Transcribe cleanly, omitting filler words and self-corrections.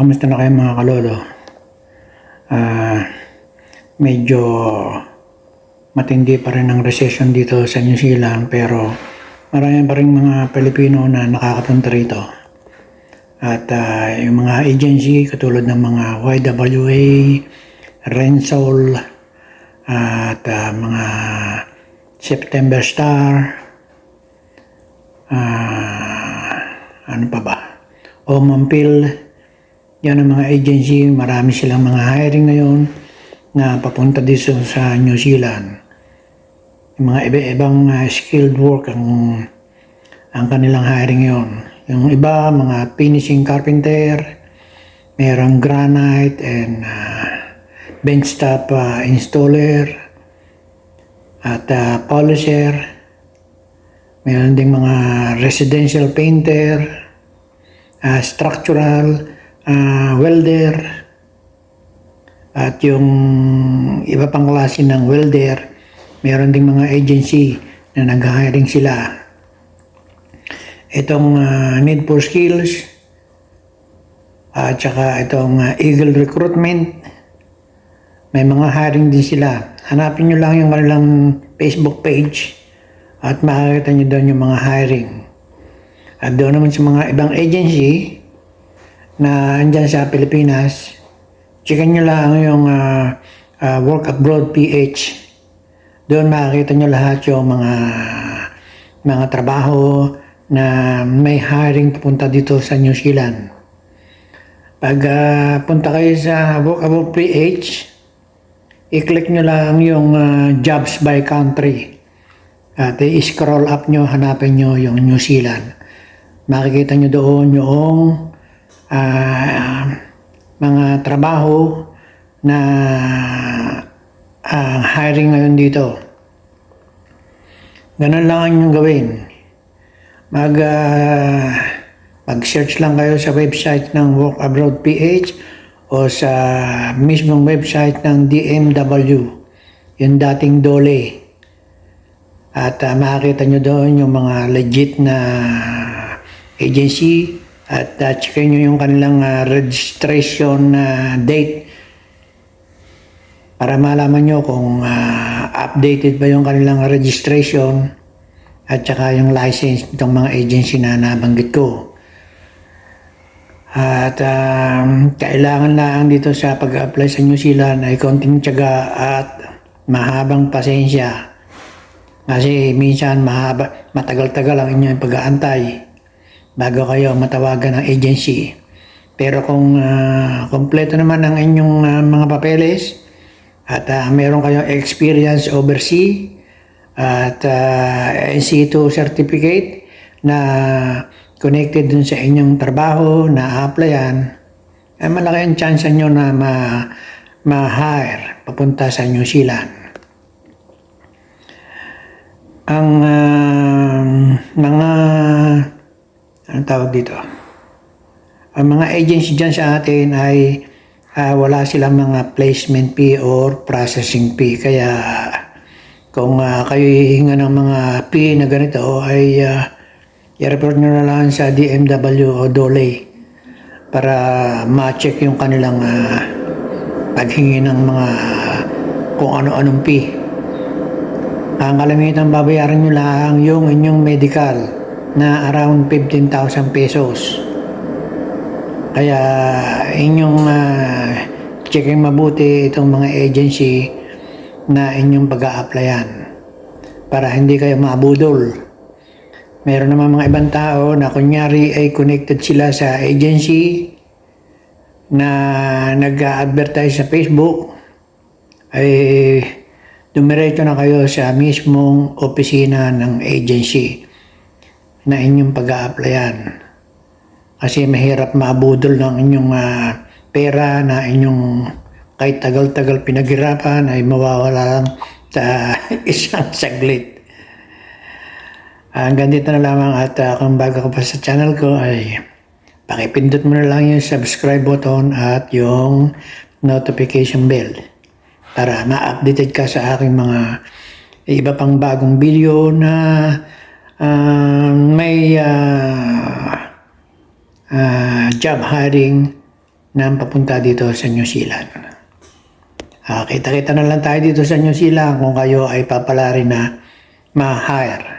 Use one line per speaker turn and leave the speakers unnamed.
kamusta na kayo mga kalolo? Medyo matindi pa rin ang recession dito sa New Zealand, pero marami pa rin mga Pilipino na nakakapunta rito. At yung mga agency katulad ng mga YWA, Rensol, at mga September Star, ano pa ba? Omampil, yan ang mga agency, marami silang mga hiring ngayon na papunta dito sa New Zealand. Yung mga iba-ibang skilled work ang kanilang hiring yon. Yung iba, mga finishing carpenter, mayroong granite and benchtop installer at polisher, mayroon ding mga residential painter, structural welder, at yung iba pang klase ng welder, mayroon ding mga agency na nag-hiring sila. Itong Need for Skills at saka itong Eagle Recruitment, may mga hiring din sila. Hanapin nyo lang yung kanilang Facebook page at makikita nyo doon yung mga hiring. At doon naman sa mga ibang agency na andyan sa Pilipinas, checkan nyo lang yung Work Abroad PH. Doon makikita nyo lahat yung mga trabaho na may hiring papunta dito sa New Zealand. Pag punta kayo sa Work Abroad PH, i-click nyo lang yung jobs by country. At i-scroll up nyo, hanapin nyo yung New Zealand. Makikita nyo doon yung mga trabaho na hiring ngayon dito. Ganun lang yung gawin. Mag-search lang kayo sa website ng Work Abroad PH o sa mismong website ng DMW, yung dating DOLE. At makikita nyo doon yung mga legit na agency at checkin nyo yung kanilang registration date para malaman nyo kung updated ba yung kanilang registration at saka yung license nitong mga agency na nabanggit ko. At kailangan lang dito sa pag-apply sa New Zealand ay konting tiyaga at mahabang pasensya. Kasi minsan matagal-tagal ang inyong pag-aantay bago kayo matawagan ng agency. Pero kung kompleto naman ang inyong mga papeles at meron kayong experience overseas at NC2 certificate na connected dun sa inyong trabaho na applyan, ay malaki ang chance nyo na ma-hire papunta sa New Zealand. Ang mga anong tawag dito? Ang mga agency dyan sa atin ay wala silang mga placement fee or processing fee. Kaya kung kayo hihinga ng mga fee na ganito ay i-report nyo na lang sa DMW o DOLE para ma-check yung kanilang paghingi ng mga kung ano-anong fee. Ang kalamitan babayaran nyo lang yung inyong medical na around 15,000 pesos. Kaya inyong checking mabuti itong mga agency na inyong pag-a-applyan para hindi kayo mabudol. Meron naman mga ibang tao na kunyari ay connected sila sa agency na nag-advertise sa Facebook, ay dumiretso na kayo sa mismong opisina ng agency na inyong pag-a-applyan. Kasi mahirap mabudol ng inyong pera na inyong kahit tagal-tagal pinaghirapan ay mawawala lang sa isang saglit. Hanggang dito na lamang at kung bago ka pa sa channel ko ay pakipindot mo na lang yung subscribe button at yung notification bell para ma-updated ka sa aking mga iba pang bagong video na may job hiring na papunta dito sa New Zealand. Kita-kita na lang tayo dito sa New Zealand kung kayo ay papala rin na ma-hire.